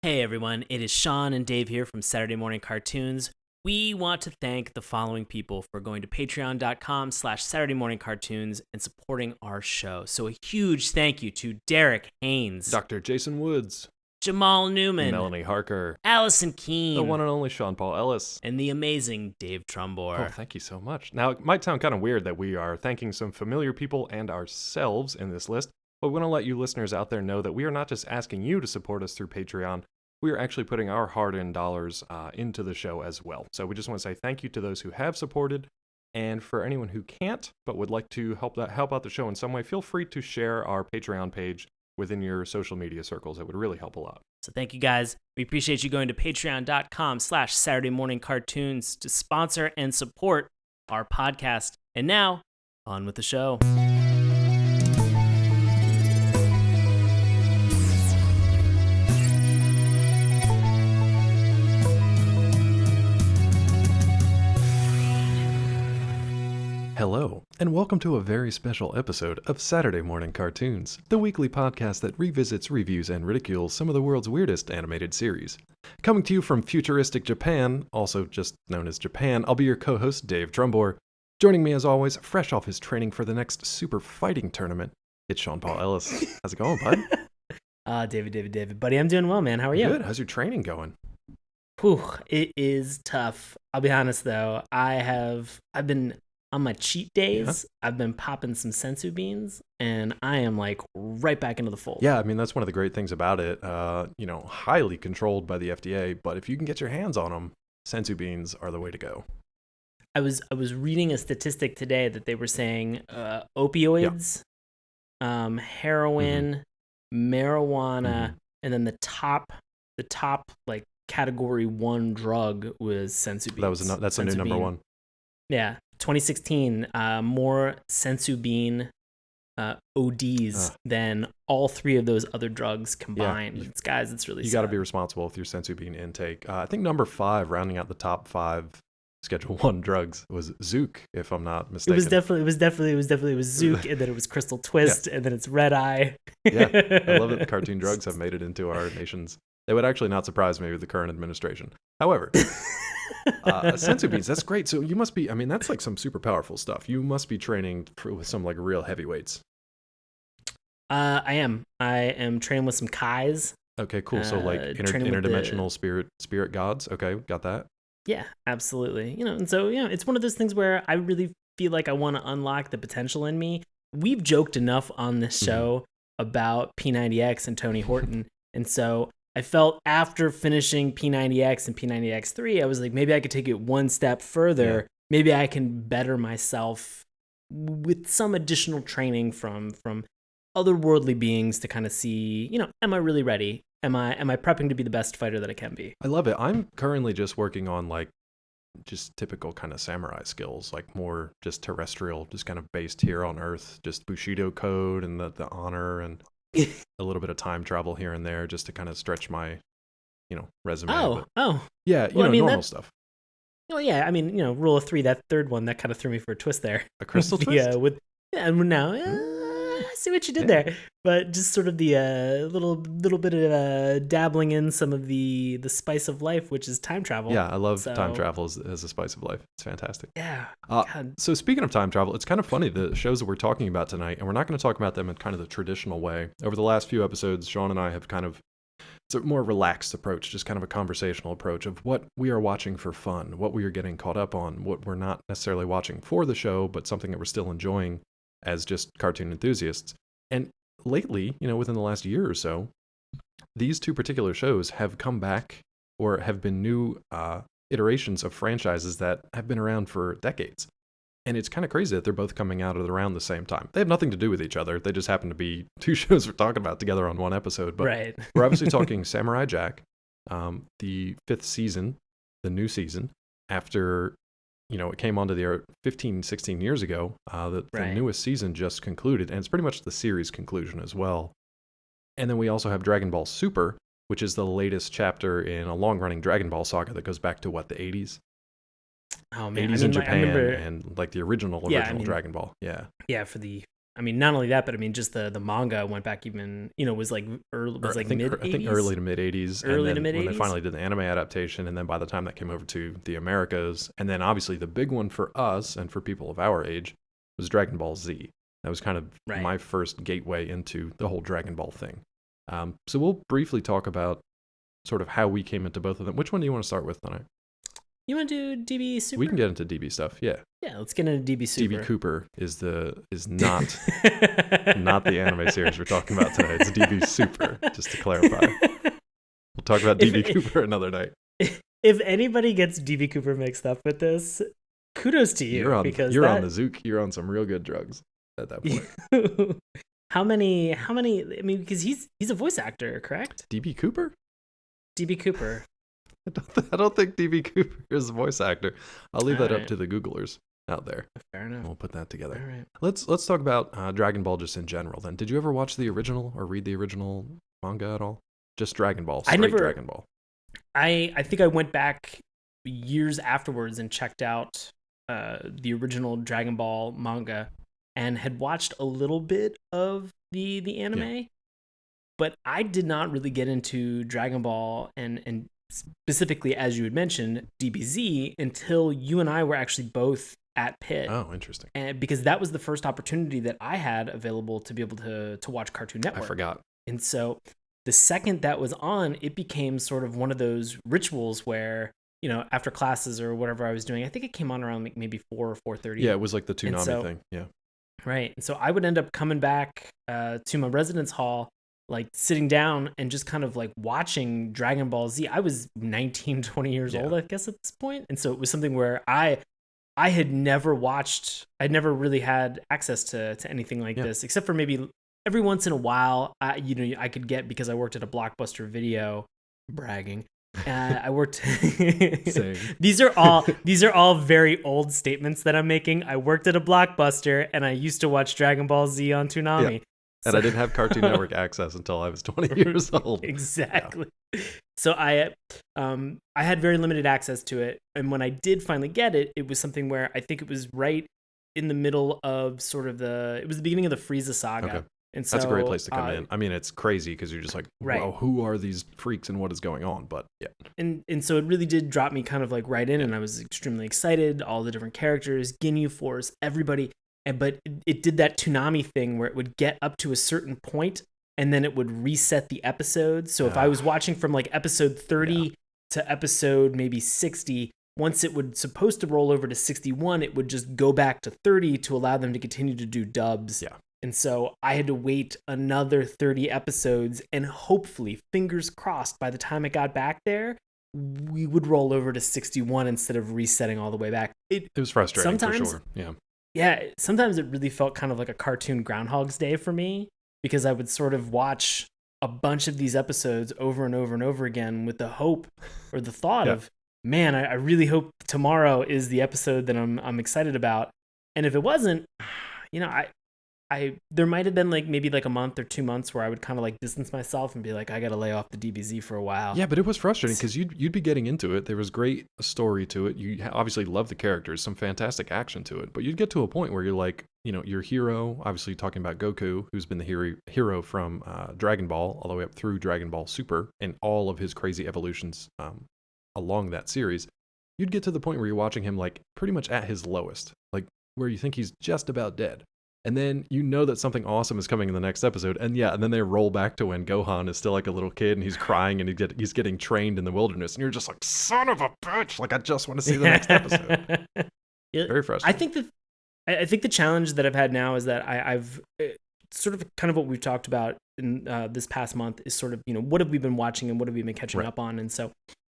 Hey everyone, it is Sean and Dave here from Saturday Morning Cartoons. We want to thank the following people for going to patreon.com/Saturday Morning Cartoons and supporting our show. So a huge thank you to Derek Haynes, Dr. Jason Woods, Jamal Newman, Melanie Harker, Allison Keene, the one and only Sean Paul Ellis, and the amazing Dave Trumbore. Oh, thank you so much. Now, it might sound kind of weird that we are thanking some familiar people and ourselves in this list, but we want to let you listeners out there know that we are not just asking you to support us through Patreon. We are actually putting our hard-earned dollars into the show as well. So we just want to say thank you to those who have supported, and for anyone who can't but would like to help out the show in some way, feel free to share our Patreon page within your social media circles. It would really help a lot. So thank you guys. We appreciate you going to patreon.com/Saturday Morning Cartoons to sponsor and support our podcast. And now, on with the show. Hello, and welcome to a very special episode of Saturday Morning Cartoons, the weekly podcast that revisits, reviews, and ridicules some of the world's weirdest animated series. Coming to you from futuristic Japan, also just known as Japan, I'll be your co-host, Dave Trumbore. Joining me as always, fresh off his training for the next super fighting tournament, it's Sean Paul Ellis. How's it going, bud? David. Buddy, I'm doing well, man. How are you? Good. How's your training going? Whew, it is tough. I'll be honest, though. I've been... On my cheat days, I've been popping some sensu beans, and I am like right back into the fold. Yeah, I mean, that's one of the great things about it. Highly controlled by the FDA, but if you can get your hands on them, sensu beans are the way to go. I was reading a statistic today that they were saying opioids, heroin, marijuana, and then the top like category 1 drug was sensu beans. That's a new number one. Yeah, 2016, more sensu bean ODs than all three of those other drugs combined. Yeah, It's really you sad. got to be responsible with your sensu bean intake. I think number 5, rounding out the top 5 Schedule 1 drugs, was Zook, if I'm not mistaken. It was definitely Zook, and then it was Crystal Twist, and then it's Red Eye. Yeah, I love that the cartoon drugs have made it into our nation's. They would actually not surprise me with the current administration. However. Sensu beans, that's great. So you must be, I mean, that's like some super powerful stuff. You must be training with some like real heavyweights. I am training with some Kais. Okay, cool. So like interdimensional spirit gods. Okay, got that. Yeah, absolutely. And so, it's one of those things where I really feel like I want to unlock the potential in me. We've joked enough on this show about P90X and Tony Horton. And so I felt after finishing P90X and P90X3, I was like, maybe I could take it one step further. Yeah. Maybe I can better myself with some additional training from otherworldly beings to kind of see, am I really ready? Am I prepping to be the best fighter that I can be? I love it. I'm currently just working on like just typical kind of samurai skills, like more just terrestrial, just kind of based here on Earth, just Bushido code and the honor and a little bit of time travel here and there just to kind of stretch my, resume. Yeah, normal stuff. Oh, yeah. I mean, rule of 3, that third one, that kind of threw me for a twist there. A crystal twist? I see what you did there. But just sort of the little bit of dabbling in some of the spice of life, which is time travel. Yeah, I love time travel as a spice of life. It's fantastic. Yeah. So speaking of time travel, it's kind of funny, the shows that we're talking about tonight, and we're not going to talk about them in kind of the traditional way. Over the last few episodes, Sean and I have kind of, it's a more relaxed approach, just kind of a conversational approach of what we are watching for fun, what we are getting caught up on, what we're not necessarily watching for the show, but something that we're still enjoying as just cartoon enthusiasts. And lately, within the last year or so, these two particular shows have come back or have been new iterations of franchises that have been around for decades. And it's kind of crazy that they're both coming out at around the same time. They have nothing to do with each other. They just happen to be two shows we're talking about together on one episode. But right. We're obviously talking Samurai Jack, the 5th season, the new season, after... it came onto the air 15, 16 years ago. The newest season just concluded, and it's pretty much the series conclusion as well. And then we also have Dragon Ball Super, which is the latest chapter in a long-running Dragon Ball saga that goes back to, the 80s? Oh, man. 80s in Japan and, like, the original Dragon Ball. Yeah. Yeah, for the I mean, not only that, but I mean, just the manga went back even, was like mid 80s. I think early to mid 80s. Early and to then mid when 80s. they finally did the anime adaptation, and then by the time that came over to the Americas, and then obviously the big one for us and for people of our age was Dragon Ball Z. That was kind of my first gateway into the whole Dragon Ball thing. So we'll briefly talk about sort of how we came into both of them. Which one do you want to start with tonight? You want to do DB Super? We can get into DB stuff, yeah. Yeah, let's get into DB Super. DB Cooper is not not the anime series we're talking about today. It's DB Super, just to clarify. We'll talk about DB Cooper another night. If anybody gets DB Cooper mixed up with this, kudos to you. You're on the Zook. You're on some real good drugs at that point. How many? I mean, because he's a voice actor, correct? DB Cooper? DB Cooper. I don't think DB Cooper is a voice actor. I'll leave that up to the Googlers out there. Fair enough. We'll put that together. All right. Let's talk about Dragon Ball just in general then. Did you ever watch the original or read the original manga at all? Just Dragon Ball, Dragon Ball. I think I went back years afterwards and checked out the original Dragon Ball manga and had watched a little bit of the anime. Yeah. But I did not really get into Dragon Ball and specifically, as you had mentioned, DBZ until you and I were actually both at Pitt. Oh, interesting. And because that was the first opportunity that I had available to be able to watch Cartoon Network. I forgot. And so the second that was on, it became sort of one of those rituals where, after classes or whatever I was doing, I think it came on around like maybe 4 or 4:30. Yeah, it was like the Toonami thing. Yeah. Right. And so I would end up coming back to my residence hall, like sitting down and just kind of like watching Dragon Ball Z. I was 19, 20 years old, I guess, at this point. And so it was something where I had never watched, I'd never really had access to anything like this, except for maybe every once in a while, I could get, because I worked at a Blockbuster Video, bragging. I worked. These are all very old statements that I'm making. I worked at a Blockbuster and I used to watch Dragon Ball Z on Toonami. Yeah. And I didn't have Cartoon Network access until I was 20 years old. Exactly. Yeah. So I had very limited access to it. And when I did finally get it, it was something where I think it was right in the middle of it was the beginning of the Frieza saga. Okay. And so, that's a great place to come in. I mean, it's crazy because you're just like, wow, who are these freaks and what is going on? But yeah. And so it really did drop me kind of like right in, and I was extremely excited. All the different characters, Ginyu Force, everybody. But it did that Toonami thing where it would get up to a certain point and then it would reset the episode. So if I was watching from like episode 30 to episode maybe 60, once it would supposed to roll over to 61, it would just go back to 30 to allow them to continue to do dubs. Yeah. And so I had to wait another 30 episodes, and hopefully, fingers crossed, by the time it got back there, we would roll over to 61 instead of resetting all the way back. It was frustrating for sure. Yeah. Yeah, sometimes it really felt kind of like a cartoon Groundhog's Day for me, because I would sort of watch a bunch of these episodes over and over and over again with the hope or the thought of, man, I really hope tomorrow is the episode that I'm excited about. And if it wasn't, there might have been maybe a month or 2 months where I would kind of distance myself and be like, I got to lay off the DBZ for a while. Yeah, but it was frustrating because you'd be getting into it. There was great story to it. You obviously love the characters, some fantastic action to it. But you'd get to a point where you're like, your hero, obviously talking about Goku, who's been the hero from Dragon Ball all the way up through Dragon Ball Super and all of his crazy evolutions along that series. You'd get to the point where you're watching him pretty much at his lowest, where you think he's just about dead. And then that something awesome is coming in the next episode. And then they roll back to when Gohan is still a little kid and he's crying and he's getting trained in the wilderness. And you're just like, son of a bitch. I just want to see the next episode. Very frustrating. I think the challenge that I've had now is that I've sort of kind of what we've talked about in this past month is sort of, what have we been watching and what have we been catching up on? And so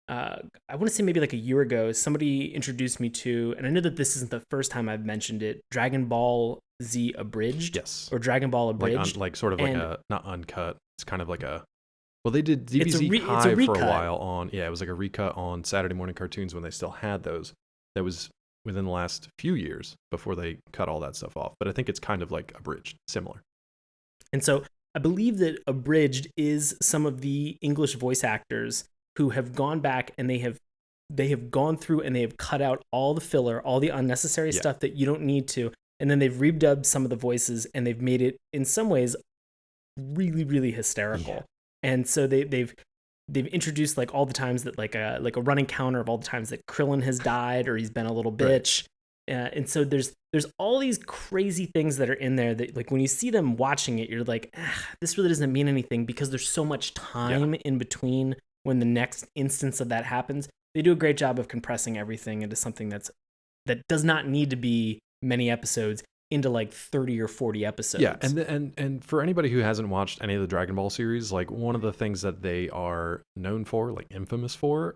I want to say maybe a year ago, somebody introduced me to, and I know that this isn't the first time I've mentioned it, Dragon Ball Z Abridged. Yes. Or Dragon Ball Abridged. Not uncut. It's kind of well, they did DBZ Kai for a while on, it was a recut on Saturday morning cartoons when they still had those. That was within the last few years before they cut all that stuff off. But I think it's kind of abridged, similar. And so I believe that Abridged is some of the English voice actors who have gone back and they have gone through and they have cut out all the filler, all the unnecessary stuff that you don't need to. and then they've redubbed some of the voices, and they've made it in some ways really, really hysterical. Yeah. And so they've introduced like all the times that like a running counter of all the times that Krillin has died or he's been a little bitch. And so there's all these crazy things that are in there that like when you see them watching it, you're like, this really doesn't mean anything because there's so much time in between when the next instance of that happens. They do a great job of compressing everything into something that does not need to be many episodes into like 30 or 40 episodes. Yeah, and for anybody who hasn't watched any of the Dragon Ball series, like one of the things that they are known for, like infamous for,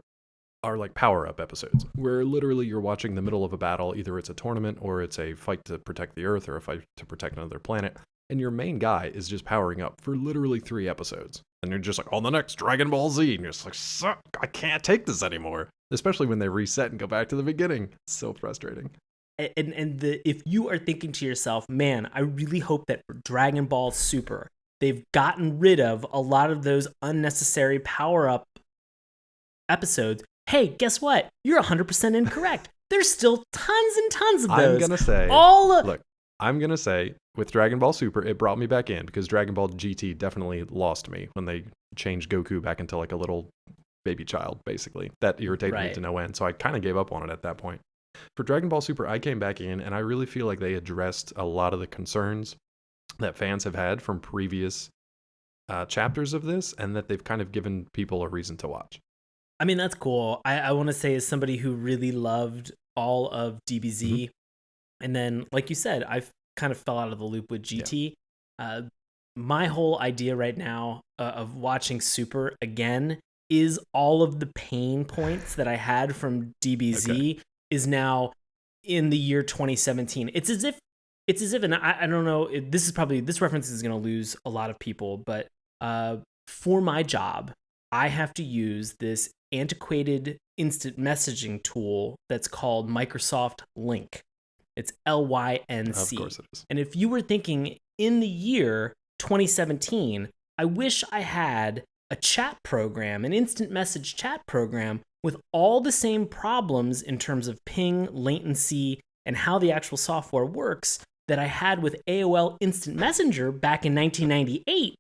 are like power-up episodes, where literally you're watching the middle of a battle, either it's a tournament or it's a fight to protect the Earth or a fight to protect another planet, and your main guy is just powering up for literally 3 episodes. And you're just like, on the next Dragon Ball Z, and you're just like, suck, I can't take this anymore. Especially when they reset and go back to the beginning. It's so frustrating. If you are thinking to yourself, man, I really hope that for Dragon Ball Super, they've gotten rid of a lot of those unnecessary power-up episodes. Hey, guess what? You're 100% incorrect. There's still tons and tons of those. I'm going to say, with Dragon Ball Super, it brought me back in because Dragon Ball GT definitely lost me when they changed Goku back into like a little baby child, basically. That irritated me to no end, so I kind of gave up on it at that point. For Dragon Ball Super, I came back in, and I really feel like they addressed a lot of the concerns that fans have had from previous chapters of this, and that they've kind of given people a reason to watch. I mean, that's cool. I want to say, as somebody who really loved all of DBZ, and then, like you said, I kind of fell out of the loop with GT. Yeah. My whole idea right now of watching Super again is all of the pain points that I had from DBZ is now in the year 2017. It's as if, and I don't know, this reference is going to lose a lot of people, but for my job, I have to use this antiquated instant messaging tool that's called Microsoft Lync. It's LYNC. Of course it is. And if you were thinking in the year 2017, I wish I had a chat program, an instant message chat program with all the same problems in terms of ping, latency, and how the actual software works that I had with AOL Instant Messenger back in 1998.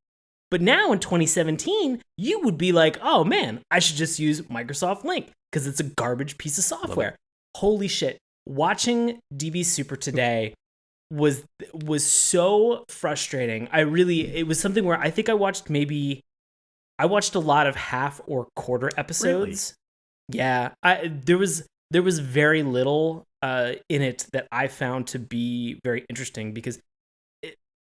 But now in 2017, you would be like, oh man, I should just use Microsoft Lync because it's a garbage piece of software. Holy shit. Watching DB Super today was so frustrating. It was something where I think I watched a lot of half or quarter episodes. Really? Yeah. There was very little in it that I found to be very interesting because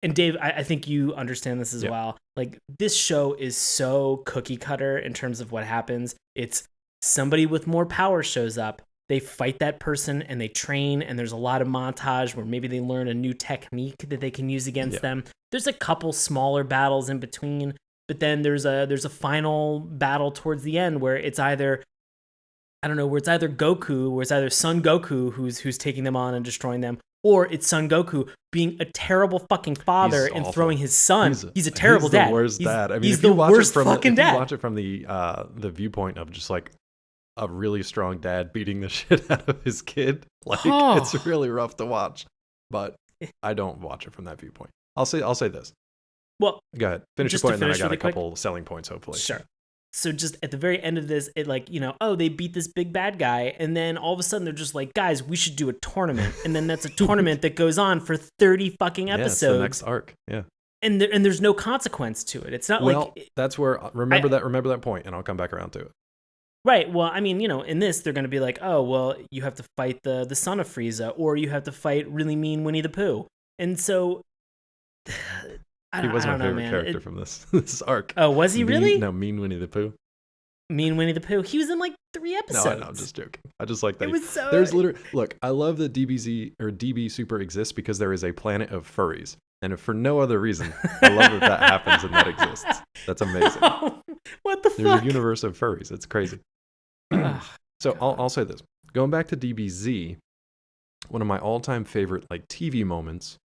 and Dave, I think you understand this as well. Like, this show is so cookie cutter in terms of what happens. It's somebody with more power shows up. They fight that person and they train, and there's a lot of montage where maybe they learn a new technique that they can use against them. There's a couple smaller battles in between, but then there's a final battle towards the end where it's either Goku, where it's either Son Goku who's taking them on and destroying them, or it's Son Goku being a terrible fucking father and throwing his son. He's a terrible dad. He's the worst dad. I mean, he's the worst fucking dad. If you watch it from the viewpoint of just like a really strong dad beating the shit out of his kid, like it's really rough to watch. But I don't watch it from that viewpoint. I'll say this. Well, go ahead. Finish your point, and then I got a couple selling points, hopefully. Sure. So just at the very end of this, it like, they beat this big bad guy, and then all of a sudden they're just like, guys, we should do a tournament. And then that's a tournament that goes on for 30 fucking episodes. It's the next arc. Yeah. And there's no consequence to it. It's not that's where remember that point, and I'll come back around to it. Right. Well, I mean, in this, they're going to be like, oh, well, you have to fight the son of Frieza, or you have to fight really mean Winnie the Pooh. And so he was my favorite character from this arc. Oh, was he really? No, mean Winnie the Pooh. Mean Winnie the Pooh. He was in like 3 episodes. No, I know, I'm just joking. I just like that. It was so... There's literally... Look, I love that DBZ or DB Super exists because there is a planet of furries. And if for no other reason, I love that happens and that exists. That's amazing. What the fuck? There's a universe of furries. It's crazy. So I'll say this. Going back to DBZ, one of my all-time favorite like TV moments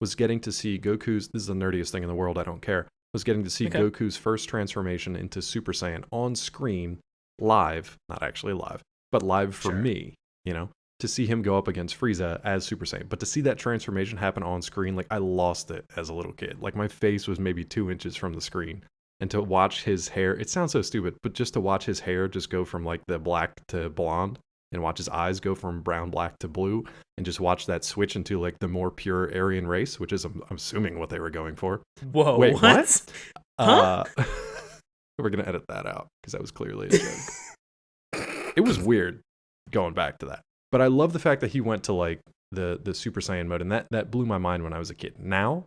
was getting to see Goku's... This is the nerdiest thing in the world. I don't care. Was getting to see Goku's first transformation into Super Saiyan on screen, live, not actually live, but live for me, to to see him go up against Frieza as Super Saiyan. But to see that transformation happen on screen, like I lost it as a little kid. Like my face was maybe 2 inches from the screen. And to watch his hair, it sounds so stupid, but just to watch his hair just go from like the black to blonde and watch his eyes go from brown, black to blue and just watch that switch into like the more pure Aryan race, which is, I'm assuming, what they were going for. Whoa, wait, what? Huh? We're going to edit that out because that was clearly a joke. It was weird going back to that. But I love the fact that he went to like the Super Saiyan mode, and that blew my mind when I was a kid. Now,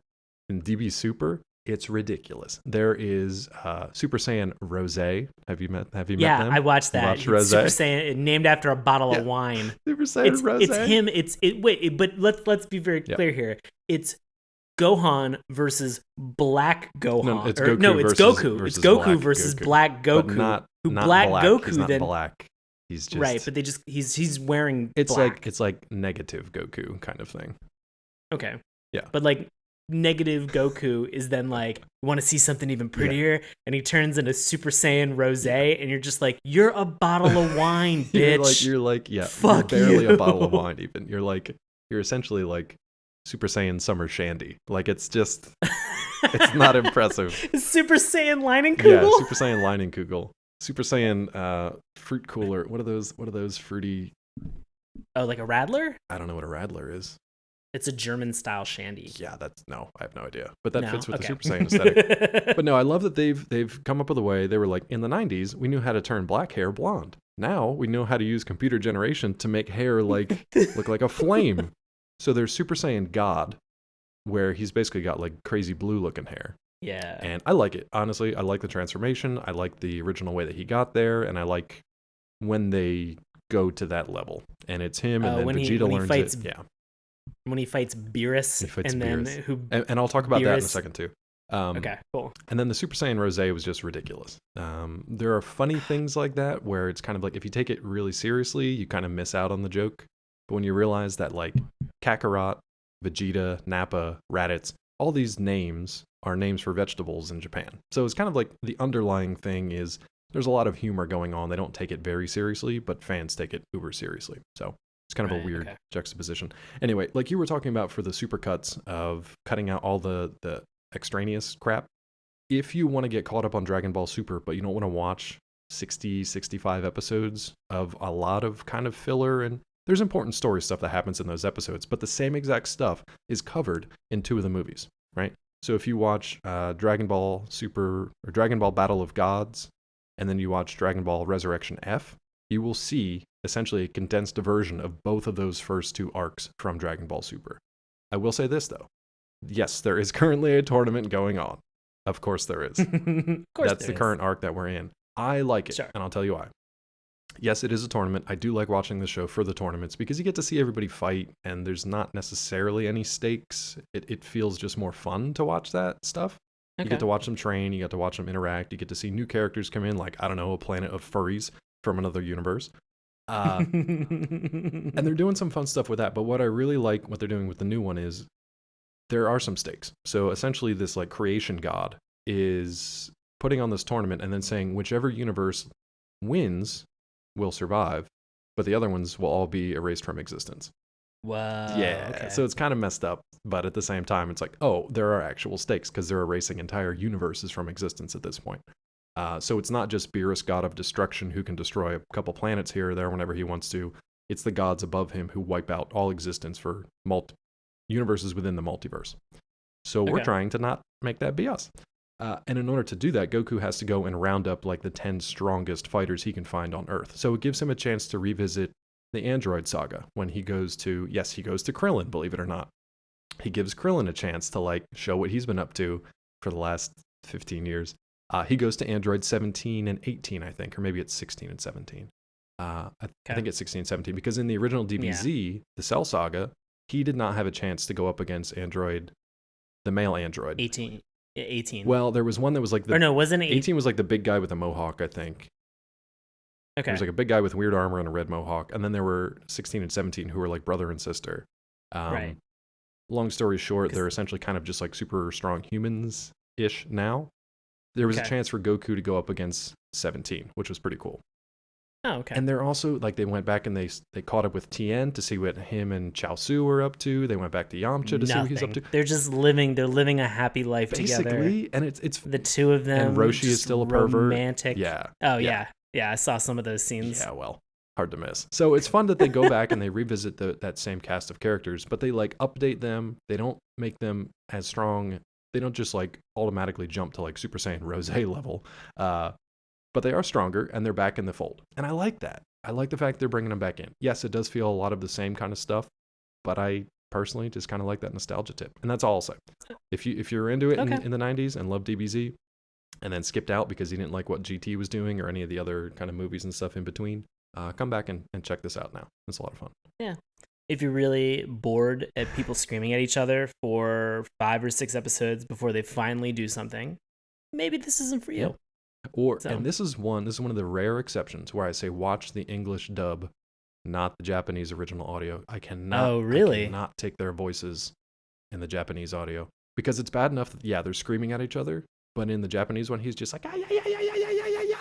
in DB Super, it's ridiculous. There is Super Saiyan Rose. Have you met them? Yeah, I watched that. Watched Rose? Super Saiyan, named after a bottle of wine. Super Saiyan Rose. It's him. But let's be very clear here. It's Gohan versus Black Gohan. No, it's Goku. Versus it's Goku Black versus Goku. Black Goku. But not Black black. Goku He's not then black. He's just right, but he's wearing it's black. it's like negative Goku kind of thing. Okay. Yeah. But like negative Goku is then like, you want to see something even prettier, and he turns into Super Saiyan Rose, and you're just like, you're a bottle of wine, bitch. you're like fuck you're barely you. a bottle of wine even. You're essentially like Super Saiyan Summer Shandy. Like it's just it's not impressive. Super Saiyan Lining Yeah, Kugel? Super Saiyan Lining Kugel. Super Saiyan fruit cooler. What are those fruity? Oh, like a Radler? I don't know what a Radler is. It's a German style shandy. Yeah, I have no idea. But that fits with the Okay. Super Saiyan aesthetic. But no, I love that they've come up with a way. They were like, in the 90s, we knew how to turn black hair blonde. Now we know how to use computer generation to make hair like look like a flame. So there's Super Saiyan God, where he's basically got like crazy blue looking hair. Yeah. And I like it. Honestly, I like the transformation. I like the original way that he got there. And I like when they go to that level. And it's him, and then Vegeta learns it. Yeah. When he fights Beerus. And I'll talk about that in a Beerus- second too. Okay, cool. And then the Super Saiyan Rose was just ridiculous. There are funny things like that where it's kind of like if you take it really seriously, you kind of miss out on the joke. But when you realize that like Kakarot, Vegeta, Nappa, Raditz, all these names are names for vegetables in Japan. So it's kind of like the underlying thing is there's a lot of humor going on. They don't take it very seriously, but fans take it uber seriously. So it's kind of a weird juxtaposition. Anyway, like you were talking about for the supercuts of cutting out all the extraneous crap. If you want to get caught up on Dragon Ball Super, but you don't want to watch 60, 65 episodes of a lot of kind of filler, and there's important story stuff that happens in those episodes, but the same exact stuff is covered in 2 of the movies, right? So if you watch Dragon Ball Super or Dragon Ball Battle of Gods, and then you watch Dragon Ball Resurrection F, you will see essentially a condensed version of both of those first 2 arcs from Dragon Ball Super. I will say this though. Yes, there is currently a tournament going on. Of course there is. That's the current arc that we're in. I like it, and I'll tell you why. Yes, it is a tournament. I do like watching the show for the tournaments because you get to see everybody fight, and there's not necessarily any stakes. It feels just more fun to watch that stuff. You get to watch them train, you get to watch them interact, you get to see new characters come in, like, I don't know, a planet of furries from another universe. And they're doing some fun stuff with that. But what I really like what they're doing with the new one is there are some stakes. So essentially this like creation god is putting on this tournament and then saying whichever universe wins will survive, but the other ones will all be erased from existence. Wow. Yeah. Okay. So it's kind of messed up, but at the same time, it's like, oh, there are actual stakes because they're erasing entire universes from existence at this point. So it's not just Beerus, god of destruction, who can destroy a couple planets here or there whenever he wants to. It's the gods above him who wipe out all existence for universes within the multiverse. So we're trying to not make that be us. And in order to do that, Goku has to go and round up like the 10 strongest fighters he can find on Earth. So it gives him a chance to revisit the Android saga when he goes to Krillin, believe it or not. He gives Krillin a chance to like show what he's been up to for the last 15 years. He goes to Android 17 and 18, I think, or maybe it's 16 and 17. I think it's 16 and 17 because in the original DBZ, the Cell Saga, he did not have a chance to go up against Android, the male Android. 18. Well, there was one that was like wasn't it 18 was like the big guy with a mohawk, I think. Okay. There was like a big guy with weird armor and a red mohawk, and then there were 16 and 17 who were like brother and sister. Right. Long story short, they're essentially kind of just like super strong humans-ish now. There was a chance for Goku to go up against 17, which was pretty cool. Oh, okay. And they're also like, they went back and they caught up with Tien to see what him and Chaozu were up to. They went back to Yamcha to see what he's up to. They're just living a happy life together. Basically, and it's the two of them. And Roshi is still a pervert. Romantic. Yeah. Oh yeah. I saw some of those scenes. Yeah, well, hard to miss. So it's fun that they go back and they revisit that same cast of characters, but they like update them. They don't make them as strong. They don't just like automatically jump to like Super Saiyan Rose level. But they are stronger and they're back in the fold. And I like that. I like the fact they're bringing them back in. Yes, it does feel a lot of the same kind of stuff, but I personally just kind of like that nostalgia tip. And that's all I'll say. If you're into it in the 90s and love DBZ and then skipped out because you didn't like what GT was doing or any of the other kind of movies and stuff in between, come back and check this out now. It's a lot of fun. Yeah. If you're really bored at people screaming at each other for 5 or 6 episodes before they finally do something, maybe this isn't for you. Yeah. And this is one of the rare exceptions where I say watch the English dub, not the Japanese original audio. I cannot. Oh, really? I cannot take their voices in the Japanese audio because it's bad enough that they're screaming at each other, but in the Japanese one he's just like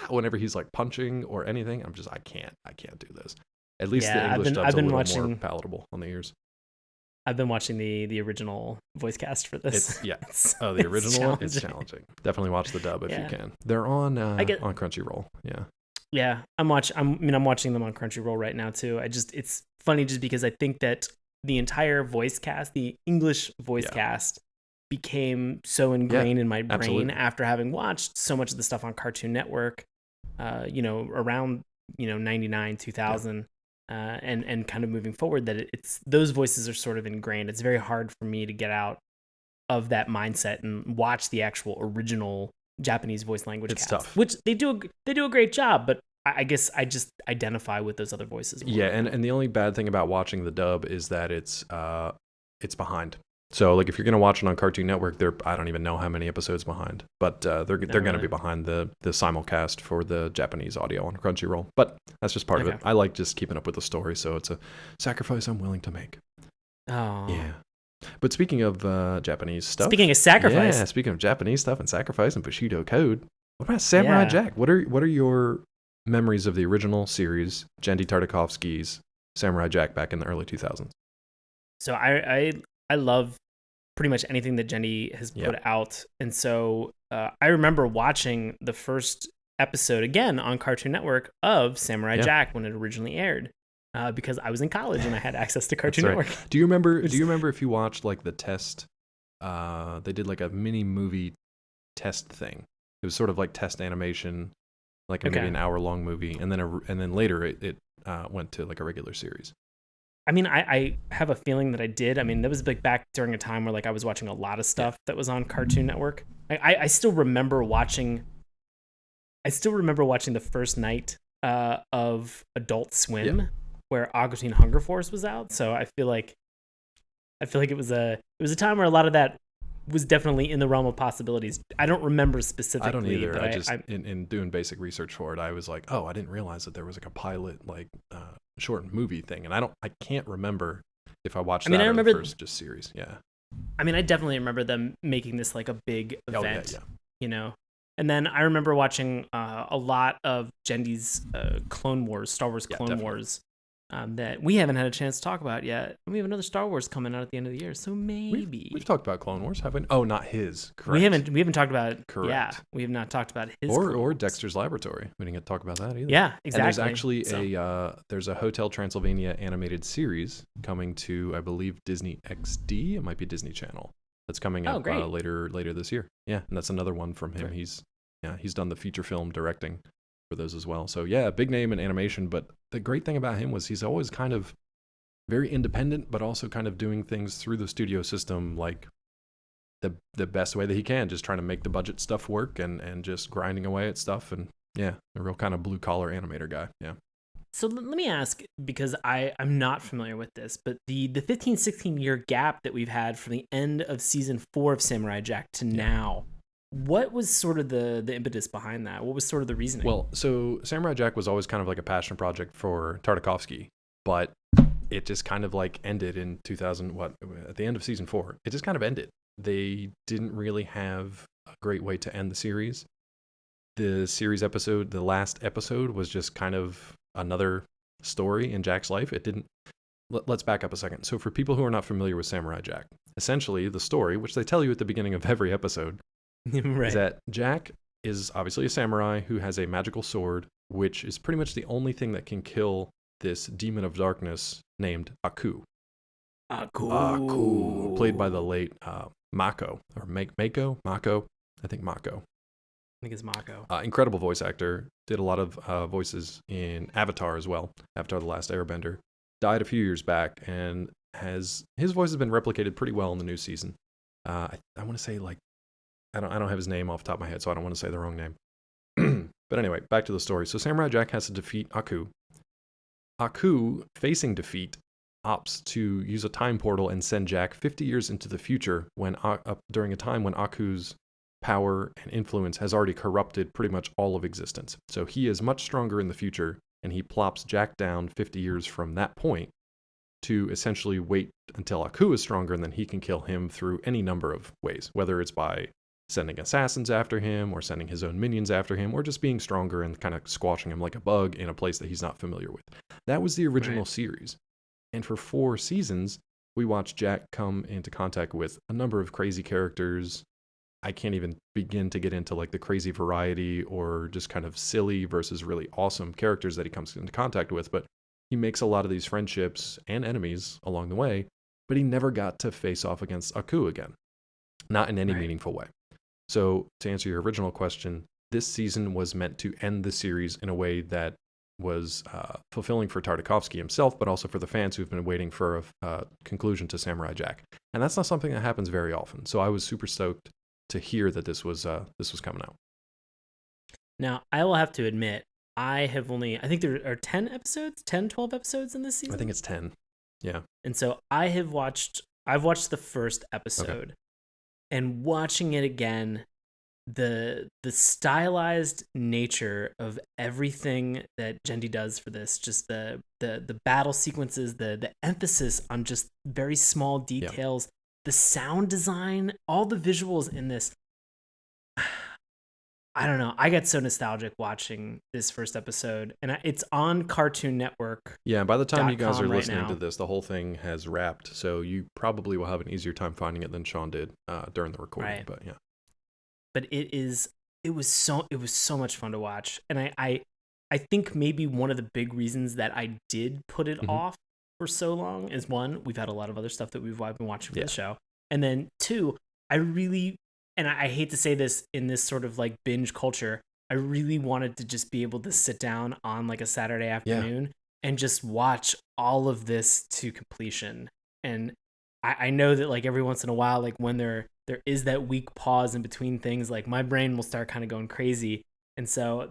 whenever he's like punching or anything. I can't do this. At least the English dub's a little more palatable on the ears. I've been watching the original voice cast for this. The original one is challenging. Definitely watch the dub if you can. They're on Crunchyroll. Yeah. Yeah, I'm watching them on Crunchyroll right now too. It's funny just because I think that the entire voice cast, the English voice cast, became so ingrained in my brain after having watched so much of the stuff on Cartoon Network, around 99, 2000. And kind of moving forward, that it's those voices are sort of ingrained. It's very hard for me to get out of that mindset and watch the actual original Japanese voice language cast, tough. Which they do a great job, but I guess I just identify with those other voices more. Yeah, and the only bad thing about watching the dub is that it's behind. So like if you're gonna watch it on Cartoon Network, I don't even know how many episodes behind, but they're gonna be behind the simulcast for the Japanese audio on Crunchyroll. But that's just part of it. I like just keeping up with the story, so it's a sacrifice I'm willing to make. Oh yeah. But speaking of Japanese stuff, speaking of Japanese stuff and sacrifice and Bushido Code, what about Samurai Jack? What are your memories of the original series, Genndy Tartakovsky's Samurai Jack back in the early 2000s? So I love pretty much anything that Genndy has put out. And so I remember watching the first episode again on Cartoon Network of Samurai Jack when it originally aired because I was in college and I had access to Cartoon Network. Do you remember if you watched like the test? They did like a mini movie test thing. It was sort of like test animation, like maybe an hour-long movie. And then later it went to like a regular series. I mean, I have a feeling that I did. I mean, that was like back during a time where like I was watching a lot of stuff that was on Cartoon Network. I still remember watching the first night of Adult Swim where Aqua Teen Hunger Force was out. So I feel like it was a time where a lot of that was definitely in the realm of possibilities. I don't remember specifically. I don't either. But I just in doing basic research for it, I was like, oh, I didn't realize that there was like a pilot like short movie thing, and I can't remember if I watched that or the first just series. Yeah. I mean, I definitely remember them making this like a big event, And then I remember watching a lot of Genndy's Clone Wars, Star Wars Clone Wars, that we haven't had a chance to talk about yet. And we have another Star Wars coming out at the end of the year, so maybe we've talked about Clone Wars, haven't we? Oh, not his. Correct. We haven't talked about it. Correct. Yeah, we have not talked about his or Dexter's Laboratory. We didn't get to talk about that either. Yeah, exactly. And there's actually there's a Hotel Transylvania animated series coming to, I believe, Disney XD. It might be Disney Channel. That's coming up later this year. Yeah, and that's another one from him. Great. He's done the feature film directing for those as well. So yeah, big name in animation, but the great thing about him was he's always kind of very independent, but also kind of doing things through the studio system like the best way that he can, just trying to make the budget stuff work and just grinding away at stuff. And yeah, a real kind of blue collar animator guy. Yeah. So let me ask, because I'm not familiar with this, but the 15, 16 year gap that we've had from the end of season 4 of Samurai Jack to now, what was sort of the impetus behind that? What was sort of the reasoning? Well, so Samurai Jack was always kind of like a passion project for Tartakovsky, but it just kind of like ended in 2000, at the end of season 4. It just kind of ended. They didn't really have a great way to end the series. The series episode, the last episode was just kind of another story in Jack's life. It didn't. Let's back up a second. So for people who are not familiar with Samurai Jack, essentially the story, which they tell you at the beginning of every episode, Right. is that Jack is obviously a samurai who has a magical sword, which is pretty much the only thing that can kill this demon of darkness named Aku. Aku, played by the late Mako, or Mako. I think Mako. I think it's Mako. Incredible voice actor. Did a lot of voices in Avatar as well. Avatar: The Last Airbender. Died a few years back, and his voice has been replicated pretty well in the new season. I want to say, like, I don't have his name off the top of my head, so I don't want to say the wrong name. But anyway, back to the story. So Samurai Jack has to defeat Aku. Aku, facing defeat, opts to use a time portal and send Jack 50 years into the future during a time when Aku's power and influence has already corrupted pretty much all of existence. So he is much stronger in the future, and he plops Jack down 50 years from that point to essentially wait until Aku is stronger, and then he can kill him through any number of ways, whether it's by sending assassins after him or sending his own minions after him or just being stronger and kind of squashing him like a bug in a place that he's not familiar with. That was the original series. And for 4 seasons, we watched Jack come into contact with a number of crazy characters. I can't even begin to get into like the crazy variety or just kind of silly versus really awesome characters that he comes into contact with, but he makes a lot of these friendships and enemies along the way, but he never got to face off against Aku again. Not in any meaningful way. So to answer your original question, this season was meant to end the series in a way that was fulfilling for Tartakovsky himself, but also for the fans who've been waiting for a conclusion to Samurai Jack. And that's not something that happens very often. So I was super stoked to hear that this was coming out. Now, I will have to admit, I think there are 10 episodes, 10, 12 episodes in this season. I think it's 10. Yeah. And so I've watched the first episode. Okay. And watching it again, the stylized nature of everything that Genndy does for this, just the battle sequences, the emphasis on just very small details, the sound design, all the visuals in this. I don't know. I get so nostalgic watching this first episode, and it's on Cartoon Network. Yeah, by the time you guys are listening to this, the whole thing has wrapped, so you probably will have an easier time finding it than Sean did during the recording. Right. But yeah, but it was so much fun to watch, and I think maybe one of the big reasons that I did put it off for so long is, one, we've had a lot of other stuff that I've been watching for the show, and then 2, and I hate to say this in this sort of like binge culture, I really wanted to just be able to sit down on like a Saturday afternoon and just watch all of this to completion. And I know that like every once in a while, like when there is that weak pause in between things, like my brain will start kind of going crazy. And so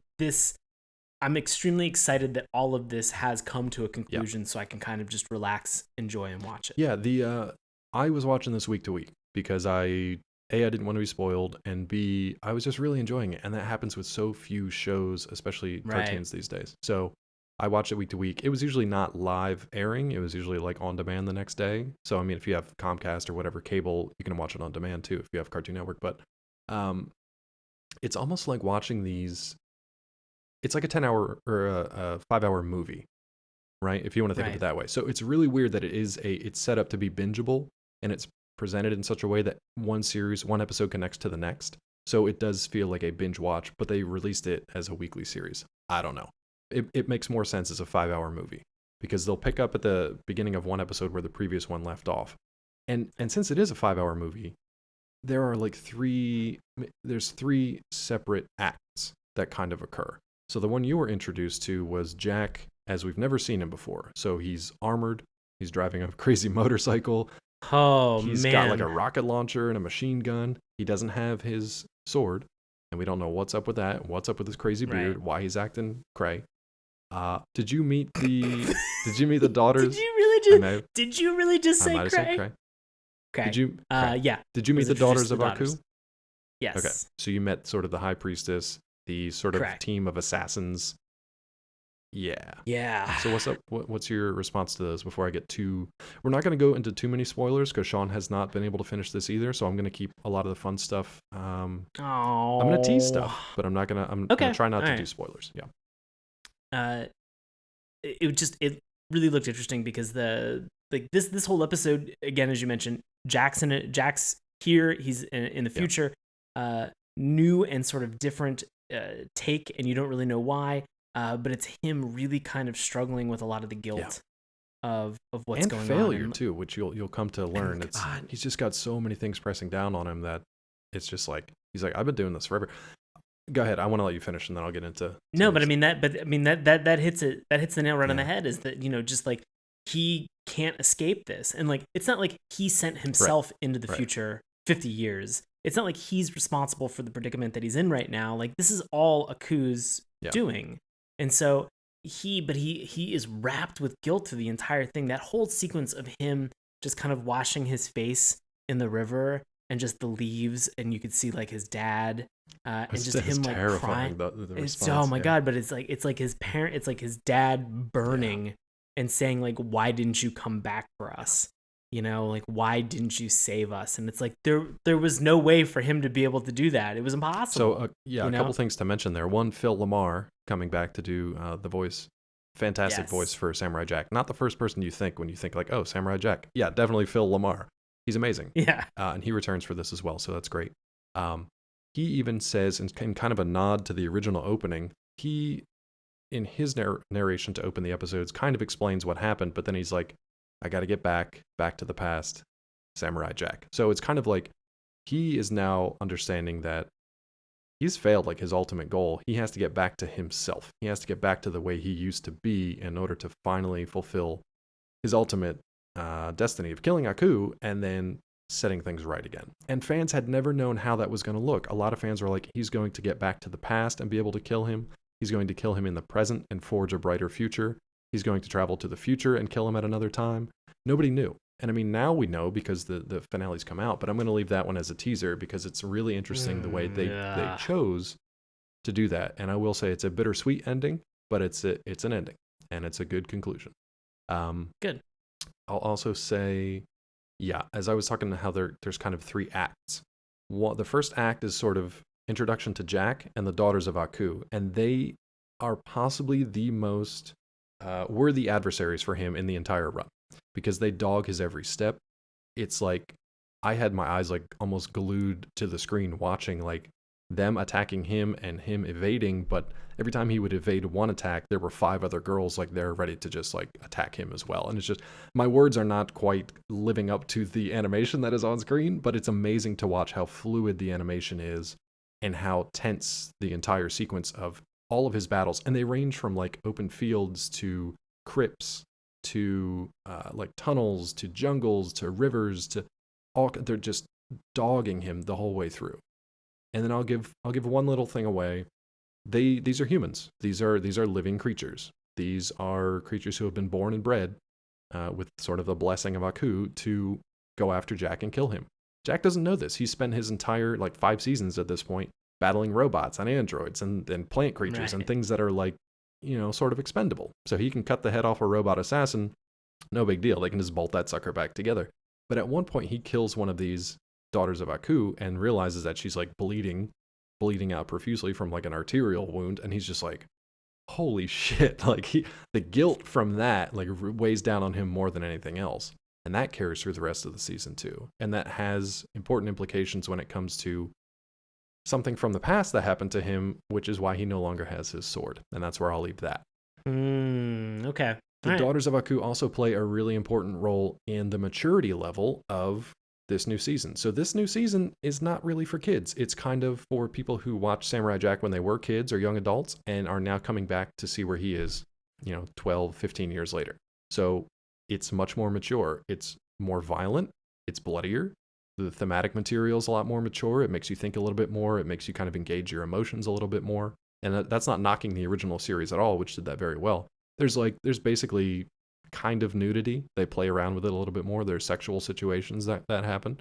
I'm extremely excited that all of this has come to a conclusion so I can kind of just relax, enjoy, and watch it. Yeah, I was watching this week to week because I didn't want to be spoiled, and B, I was just really enjoying it. And that happens with so few shows, especially cartoons these days. So I watched it week to week. It was usually not live airing. It was usually like on demand the next day. So, I mean, if you have Comcast or whatever cable, you can watch it on demand too if you have Cartoon Network. But it's almost like watching these. It's like a 10-hour or a 5-hour movie, right? If you want to think of it that way. So it's really weird that it's set up to be bingeable, and it's presented in such a way that one episode connects to the next. So it does feel like a binge watch, but they released it as a weekly series. I don't know. It makes more sense as a 5-hour movie because they'll pick up at the beginning of one episode where the previous one left off. And since it is a 5-hour movie, there are like 3 separate acts that kind of occur. So the one you were introduced to was Jack as we've never seen him before. So he's armored, he's driving a crazy motorcycle. He's got like a rocket launcher and a machine gun. He doesn't have his sword, and we don't know what's up with that, what's up with his crazy beard, why he's acting cray. Did you meet the daughters? Did you really just say cray? Okay. Did you? Yeah. Did you meet the daughters of Aku? Yes. Okay. So you met sort of the high priestess, the sort of team of assassins. Yeah. So what's up? What's your response to those before I get too... We're not going to go into too many spoilers because Sean has not been able to finish this either. So I'm going to keep a lot of the fun stuff. I'm going to tease stuff, but I'm going to try not to do spoilers. Yeah. it really looked interesting because this whole episode, again, as you mentioned, Jack's here, he's in the future, new and sort of different take, and you don't really know why, but it's him really kind of struggling with a lot of the guilt of what's going on, and failure too, which you'll come to learn. He's just got so many things pressing down on him that it's just like he's like, I've been doing this forever. Go ahead. I want to let you finish, and then I'll get into. No, but I mean that hits the nail right on the head. Is that, just like he can't escape this, and like it's not like he sent himself into the future 50 years. It's not like he's responsible for the predicament that he's in right now. Like this is all Aku's doing, and so he is wrapped with guilt through the entire thing. That whole sequence of him just kind of washing his face in the river and just the leaves, and you could see like his dad. And just him like crying. The response, oh my god! But it's like his parent. It's like his dad burning and saying like, "Why didn't you come back for us? Like why didn't you save us?" And it's like there was no way for him to be able to do that. It was impossible. So a couple things to mention there. One, Phil LaMarr coming back to do the voice. Fantastic voice for Samurai Jack. Not the first person you think when you think like, oh, Samurai Jack. Yeah, definitely Phil LaMarr. He's amazing. Yeah, and he returns for this as well, so that's great. He even says, in kind of a nod to the original opening, he, in his narration to open the episodes, kind of explains what happened, but then he's like, I got to get back to the past, Samurai Jack. So it's kind of like he is now understanding that he's failed like his ultimate goal. He has to get back to himself. He has to get back to the way he used to be in order to finally fulfill his ultimate destiny of killing Aku and then setting things right again. And fans had never known how that was going to look. A lot of fans were like, he's going to get back to the past and be able to kill him. He's going to kill him in the present and forge a brighter future. He's going to travel to the future and kill him at another time. Nobody knew. And I mean, now we know because the finale's come out, but I'm going to leave that one as a teaser because it's really interesting the way they chose to do that. And I will say it's a bittersweet ending, but it's an ending and it's a good conclusion. Good. I'll also say, as I was talking how there's kind of 3 acts. The first act is sort of introduction to Jack and the daughters of Aku, and they are possibly the most worthy adversaries for him in the entire run because they dog his every step. It's like I had my eyes like almost glued to the screen watching like them attacking him and him evading, but every time he would evade one attack, there were 5 other girls like they're ready to just like attack him as well. And it's just, my words are not quite living up to the animation that is on screen, but it's amazing to watch how fluid the animation is and how tense the entire sequence of all of his battles. And they range from like open fields to crypts to like tunnels to jungles to rivers to all. They're just dogging him the whole way through. And then I'll give one little thing away. These are humans. These are living creatures. These are creatures who have been born and bred with sort of the blessing of Aku to go after Jack and kill him. Jack doesn't know this. He spent his entire 5 seasons at this point battling robots and androids and plant creatures and things that are like, sort of expendable. So he can cut the head off a robot assassin. No big deal. They can just bolt that sucker back together. But at one point he kills one of these daughters of Aku and realizes that she's like bleeding out profusely from like an arterial wound, and he's just like, holy shit. Like the guilt from that like weighs down on him more than anything else, and that carries through the rest of the season too. And that has important implications when it comes to something from the past that happened to him, which is why he no longer has his sword. And that's where I'll leave that. Okay. The daughters of Aku also play a really important role in the maturity level of this new season. So this new season is not really for kids. It's kind of for people who watched Samurai Jack when they were kids or young adults and are now coming back to see where he is, 12, 15 years later. So it's much more mature. It's more violent. It's bloodier. The thematic material is a lot more mature. It makes you think a little bit more. It makes you kind of engage your emotions a little bit more. And that's not knocking the original series at all, which did that very well. There's basically kind of nudity. They play around with it a little bit more. There's sexual situations that happen,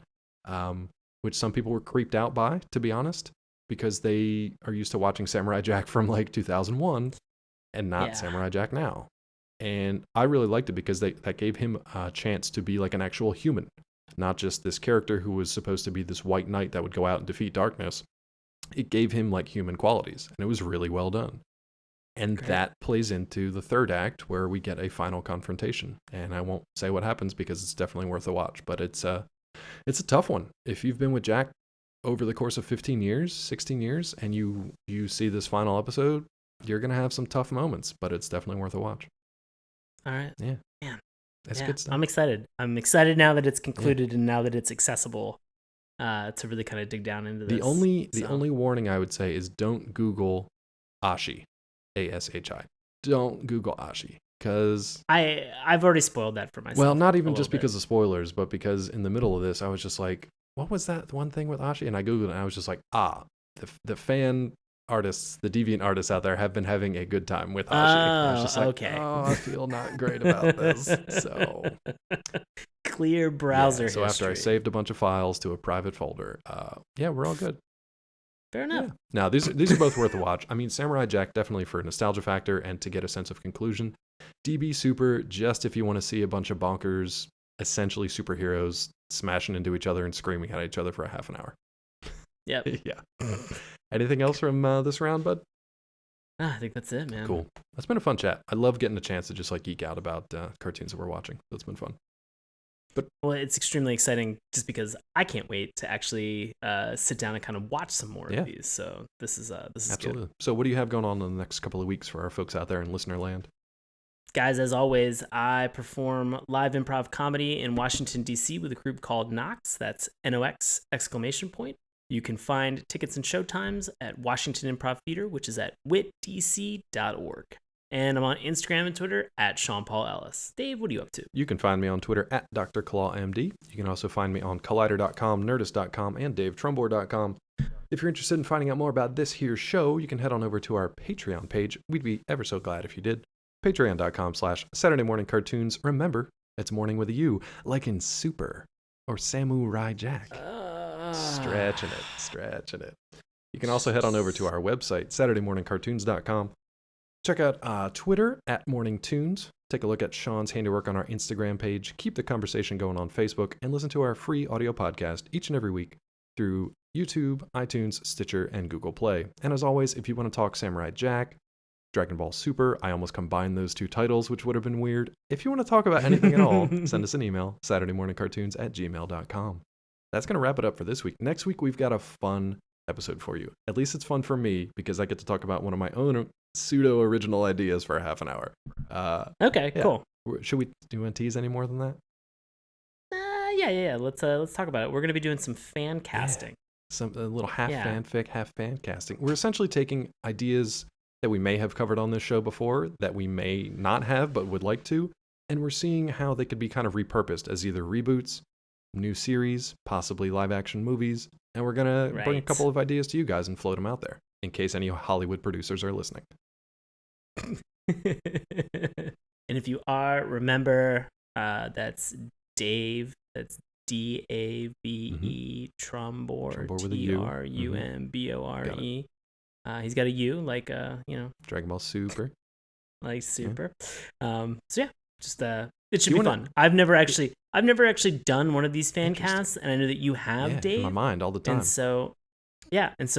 which some people were creeped out by, to be honest, because they are used to watching Samurai Jack from like 2001 and not Samurai Jack now. And I really liked it because that gave him a chance to be like an actual human, not just this character who was supposed to be this white knight that would go out and defeat darkness. It gave him like human qualities, and it was really well done. And Great. that plays into the third act where we get a final confrontation. And I won't say what happens because it's definitely worth a watch. But it's a tough one. If you've been with Jack over the course of 15 years, 16 years, and you see this final episode, you're going to have some tough moments, but it's definitely worth a watch. All right. Yeah. Man. That's good stuff. I'm excited. I'm excited now that it's concluded and now that it's accessible to really kind of dig down into this. The only warning I would say is don't Google Ashi, A-S-H-I. Don't Google Ashi, because I've already spoiled that for myself. Well, not even just because of spoilers, but because in the middle of this, I was just like, what was that one thing with Ashi? And I Googled it, and I was just like, the fan artists, the deviant artists out there have been having a good time with Ashi. I was just like, okay. I feel not great about this. So clear browser history. So after I saved a bunch of files to a private folder, we're all good. Fair enough. Yeah. Now, these are both worth a watch. I mean, Samurai Jack definitely for nostalgia factor and to get a sense of conclusion. DB Super, just if you want to see a bunch of bonkers, essentially superheroes smashing into each other and screaming at each other for a half an hour. Yep. Yeah. Anything else from this round, bud? I think that's it, man. Cool. That's been a fun chat. I love getting a chance to just like geek out about cartoons that we're watching. That's been fun. Well, it's extremely exciting just because I can't wait to actually sit down and kind of watch some more of these. So this is absolutely good. So what do you have going on in the next couple of weeks for our folks out there in listener land? Guys, as always, I perform live improv comedy in Washington, D.C. with a group called Nox. That's N-O-X ! You can find tickets and showtimes at Washington Improv Theater, which is at witdc.org. And I'm on Instagram and Twitter at Sean Paul Ellis. Dave, what are you up to? You can find me on Twitter at Dr. ClawMD. You can also find me on Collider.com, Nerdist.com, and DaveTrumbore.com. If you're interested in finding out more about this here show, you can head on over to our Patreon page. We'd be ever so glad if you did. Patreon.com/Saturday Morning Cartoons. Remember, it's morning with a U, like in Super or Samurai Jack. Stretching it. You can also head on over to our website, SaturdayMorningCartoons.com. Check out Twitter at MorningTunes. Take a look at Sean's handiwork on our Instagram page. Keep the conversation going on Facebook. And listen to our free audio podcast each and every week through YouTube, iTunes, Stitcher, and Google Play. And as always, if you want to talk Samurai Jack, Dragon Ball Super, I almost combined those two titles, which would have been weird. If you want to talk about anything at all, send us an email, SaturdayMorningCartoons@gmail.com. That's going to wrap it up for this week. Next week, we've got a fun episode for you. At least it's fun for me because I get to talk about one of my own pseudo-original ideas for a half an hour. Okay, cool. Do you want to tease any more than that? Yeah. Let's talk about it. We're going to be doing some fan casting. A little half fanfic, half fan casting. We're essentially taking ideas that we may have covered on this show before, that we may not have but would like to, and we're seeing how they could be kind of repurposed as either reboots, new series, possibly live-action movies, and we're going to bring a couple of ideas to you guys and float them out there, in case any Hollywood producers are listening. And if you are, remember, that's Dave, that's D-A-V-E, Trumbore, T-R-U-M-B-O-R-E. He's got a U, like, Dragon Ball Super. Like Super. So yeah, just it should be fun. I've never actually done one of these fan casts, and I know that you have, Dave. In my mind all the time. And so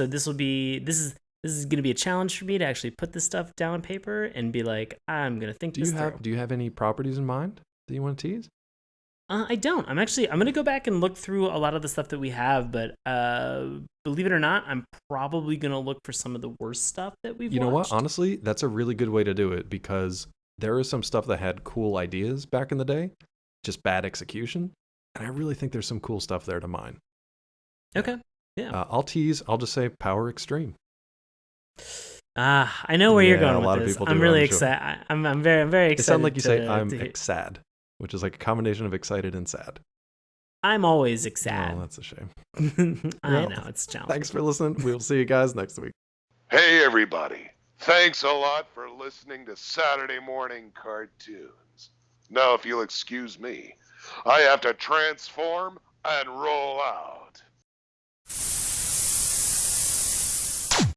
this is going to be a challenge for me to actually put this stuff down on paper and be like, I'm going to think this through. Do you have any properties in mind that you want to tease? I don't. I'm going to go back and look through a lot of the stuff that we have, but believe it or not, I'm probably going to look for some of the worst stuff that we've watched. You know what? Honestly, that's a really good way to do it because there is some stuff that had cool ideas back in the day, just bad execution, and I really think there's some cool stuff there to mine. Okay. Yeah. I'll just say Power Extreme. I know where you're going with this. I'm really excited. I'm very, very excited. It sounds like you say I'm exad, which is like a combination of excited and sad. I'm always exad. Oh, that's a shame. I know, it's challenging. Thanks for listening. We'll see you guys next week. Hey, everybody. Thanks a lot for listening to Saturday Morning Cartoons. Now, if you'll excuse me, I have to transform and roll out.